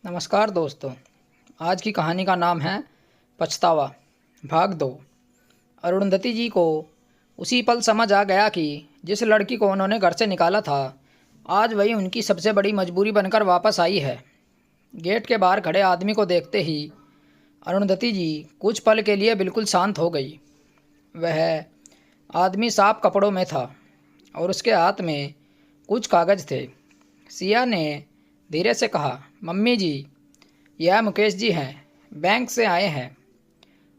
नमस्कार दोस्तों। आज की कहानी का नाम है पछतावा भाग 2। अरुंधति जी को उसी पल समझ आ गया कि जिस लड़की को उन्होंने घर से निकाला था, आज वही उनकी सबसे बड़ी मजबूरी बनकर वापस आई है। गेट के बाहर खड़े आदमी को देखते ही अरुंधति जी कुछ पल के लिए बिल्कुल शांत हो गई। वह आदमी साफ कपड़ों में था और उसके हाथ में कुछ कागज़ थे। सिया ने धीरे से कहा, मम्मी जी, यह मुकेश जी हैं, बैंक से आए हैं।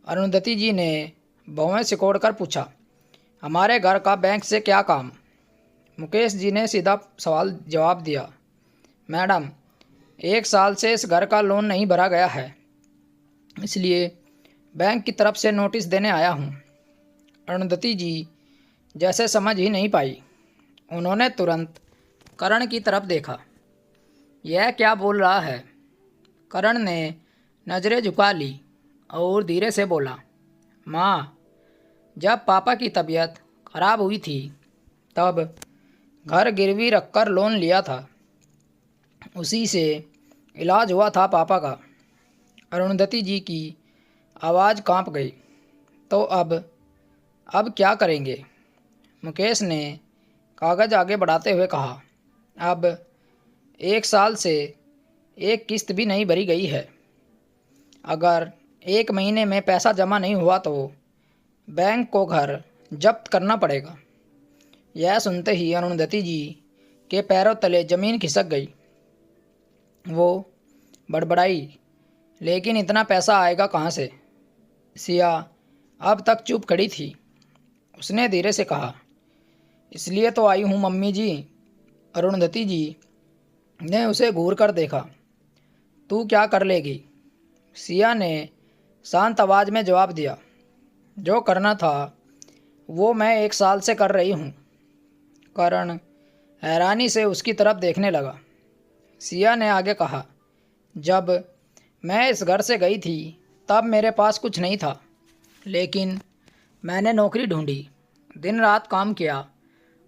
अरुंधति जी ने भौहें सिकोड़कर पूछा, हमारे घर का बैंक से क्या काम? मुकेश जी ने सीधा सवाल जवाब दिया, मैडम, 1 साल से इस घर का लोन नहीं भरा गया है, इसलिए बैंक की तरफ से नोटिस देने आया हूँ। अरुंधति जी जैसे समझ ही नहीं पाई। उन्होंने तुरंत करण की तरफ देखा। यह क्या बोल रहा है? करण ने नज़रें झुका ली और धीरे से बोला, माँ, जब पापा की तबीयत खराब हुई थी तब घर गिरवी रखकर लोन लिया था, उसी से इलाज हुआ था पापा का। अरुंधति जी की आवाज़ कांप गई। तो अब क्या करेंगे? मुकेश ने कागज़ आगे बढ़ाते हुए कहा, अब 1 साल से एक किस्त भी नहीं भरी गई है। अगर 1 महीने में पैसा जमा नहीं हुआ तो बैंक को घर जब्त करना पड़ेगा। यह सुनते ही अरुंधति जी के पैरों तले ज़मीन खिसक गई। वो बड़बड़ाई, लेकिन इतना पैसा आएगा कहाँ से? सिया अब तक चुप खड़ी थी। उसने धीरे से कहा, इसलिए तो आई हूँ मम्मी जी। अरुंधति जी ने उसे घूर कर देखा। तू क्या कर लेगी? सिया ने शांत आवाज़ में जवाब दिया, जो करना था वो मैं 1 साल से कर रही हूँ। करण हैरानी से उसकी तरफ देखने लगा। सिया ने आगे कहा, जब मैं इस घर से गई थी तब मेरे पास कुछ नहीं था, लेकिन मैंने नौकरी ढूंढी, दिन रात काम किया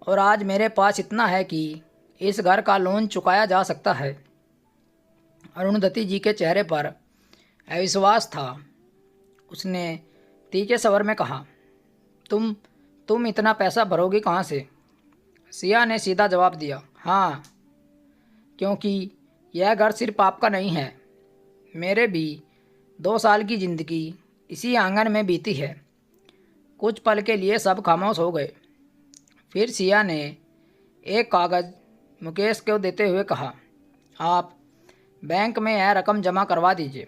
और आज मेरे पास इतना है कि इस घर का लोन चुकाया जा सकता है। अरुंधति जी के चेहरे पर अविश्वास था। उसने तीखे स्वर में कहा, तुम इतना पैसा भरोगी कहाँ से? सिया ने सीधा जवाब दिया, हाँ, क्योंकि यह घर सिर्फ आपका नहीं है, मेरे भी 2 साल की ज़िंदगी इसी आंगन में बीती है। कुछ पल के लिए सब खामोश हो गए। फिर सिया ने एक कागज़ मुकेश को देते हुए कहा, आप बैंक में यह रकम जमा करवा दीजिए,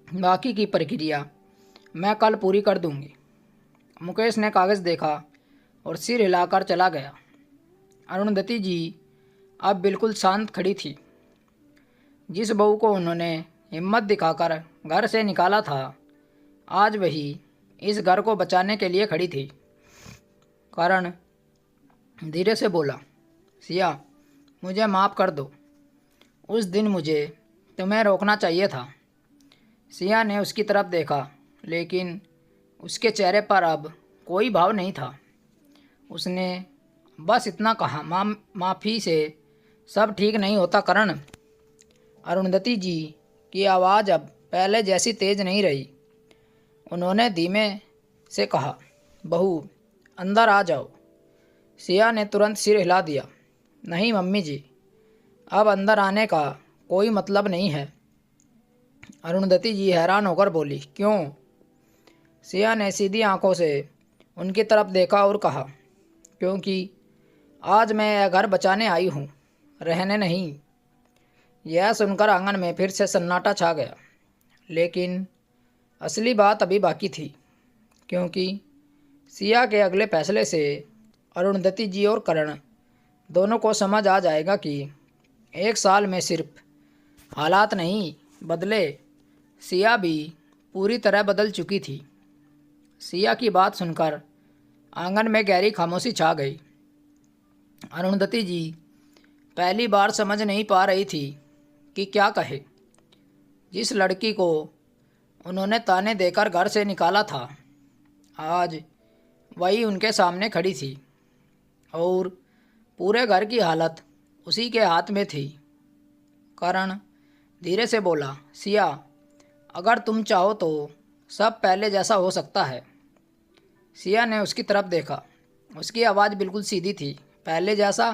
बाकी की प्रक्रिया मैं कल पूरी कर दूंगी। मुकेश ने कागज़ देखा और सिर हिलाकर चला गया। अरुंधति जी अब बिल्कुल शांत खड़ी थी। जिस बहू को उन्होंने हिम्मत दिखाकर घर से निकाला था, आज वही इस घर को बचाने के लिए खड़ी थी। करण धीरे से बोला, सिया, मुझे माफ़ कर दो। उस दिन मुझे तुम्हें रोकना चाहिए था। सिया ने उसकी तरफ देखा, लेकिन उसके चेहरे पर अब कोई भाव नहीं था। उसने बस इतना कहा, माफ़ी से सब ठीक नहीं होता करण। अरुंधति जी की आवाज़ अब पहले जैसी तेज़ नहीं रही। उन्होंने धीमे से कहा, बहू, अंदर आ जाओ। सिया ने तुरंत सिर हिला दिया, नहीं मम्मी जी, अब अंदर आने का कोई मतलब नहीं है। अरुंधति जी हैरान होकर बोली, क्यों? सिया ने सीधी आंखों से उनकी तरफ देखा और कहा, क्योंकि आज मैं यह घर बचाने आई हूँ, रहने नहीं। यह सुनकर आंगन में फिर से सन्नाटा छा गया। लेकिन असली बात अभी बाकी थी, क्योंकि सिया के अगले फैसले से अरुंधति जी और करण दोनों को समझ आ जाएगा कि 1 साल में सिर्फ हालात नहीं बदले, सिया भी पूरी तरह बदल चुकी थी। सिया की बात सुनकर आंगन में गहरी खामोशी छा गई। अरुंधति जी पहली बार समझ नहीं पा रही थी कि क्या कहे। जिस लड़की को उन्होंने ताने देकर घर से निकाला था, आज वही उनके सामने खड़ी थी और पूरे घर की हालत उसी के हाथ में थी। करण धीरे से बोला, सिया, अगर तुम चाहो तो सब पहले जैसा हो सकता है। सिया ने उसकी तरफ देखा। उसकी आवाज़ बिल्कुल सीधी थी। पहले जैसा?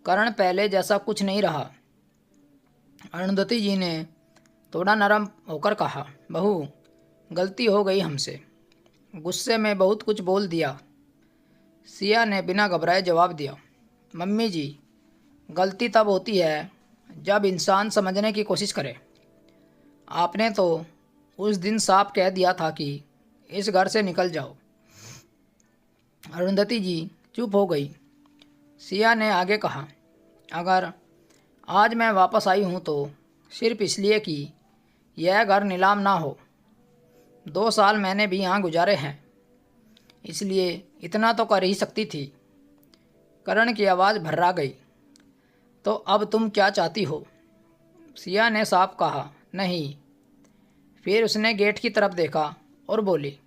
करण, पहले जैसा कुछ नहीं रहा। अरुंधति जी ने थोड़ा नरम होकर कहा, बहू, गलती हो गई हमसे। गुस्से में बहुत कुछ बोल दिया। सिया ने बिना घबराए जवाब दिया, मम्मी जी, गलती तब होती है जब इंसान समझने की कोशिश करे। आपने तो उस दिन साफ कह दिया था कि इस घर से निकल जाओ। अरुंधति जी चुप हो गई। सिया ने आगे कहा, अगर आज मैं वापस आई हूँ तो सिर्फ इसलिए कि यह घर नीलाम ना हो। 2 साल मैंने भी यहाँ गुजारे हैं, इसलिए इतना तो कर ही सकती थी। करण की आवाज़ भर्रा गई। तो अब तुम क्या चाहती हो? सिया ने साफ कहा, नहीं। फिर उसने गेट की तरफ देखा और बोली,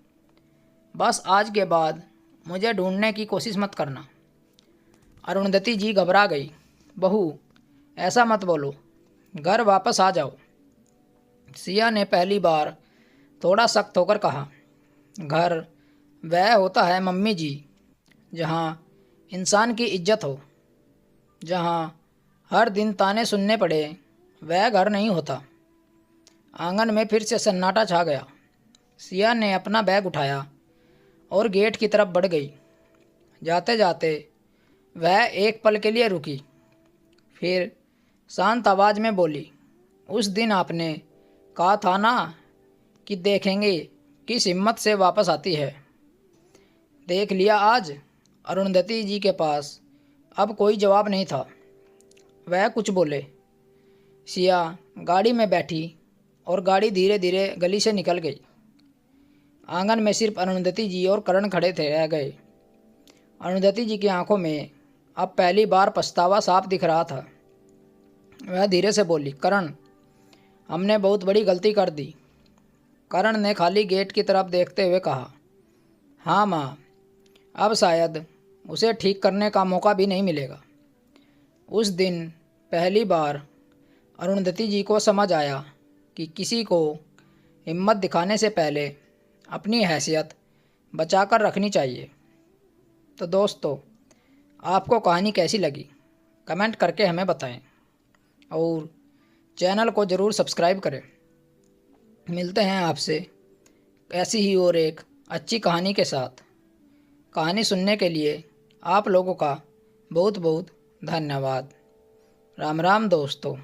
बस आज के बाद मुझे ढूंढने की कोशिश मत करना। अरुंधति जी घबरा गई। बहू, ऐसा मत बोलो, घर वापस आ जाओ। सिया ने पहली बार थोड़ा सख्त होकर कहा, घर वह होता है मम्मी जी जहाँ इंसान की इज्जत हो। जहाँ हर दिन ताने सुनने पड़े, वह घर नहीं होता। आंगन में फिर से सन्नाटा छा गया। सिया ने अपना बैग उठाया और गेट की तरफ बढ़ गई। जाते जाते वह एक पल के लिए रुकी, फिर शांत आवाज़ में बोली, उस दिन आपने कहा था ना कि देखेंगे किस हिम्मत से वापस आती है। देख लिया आज। अरुंधति जी के पास अब कोई जवाब नहीं था। वह कुछ बोले। सिया गाड़ी में बैठी और गाड़ी धीरे धीरे गली से निकल गई। आंगन में सिर्फ अरुंधति जी और करण खड़े थे रह गए। अरुंधति जी की आंखों में अब पहली बार पछतावा साफ दिख रहा था। वह धीरे से बोली, करण, हमने बहुत बड़ी गलती कर दी। करण ने खाली गेट की तरफ देखते हुए कहा, हाँ माँ, अब शायद उसे ठीक करने का मौका भी नहीं मिलेगा। उस दिन पहली बार अरुंधति जी को समझ आया कि किसी को हिम्मत दिखाने से पहले अपनी हैसियत बचाकर रखनी चाहिए। तो दोस्तों, आपको कहानी कैसी लगी कमेंट करके हमें बताएं और चैनल को ज़रूर सब्सक्राइब करें। मिलते हैं आपसे ऐसी ही और एक अच्छी कहानी के साथ। कहानी सुनने के लिए आप लोगों का बहुत बहुत धन्यवाद। राम राम दोस्तों।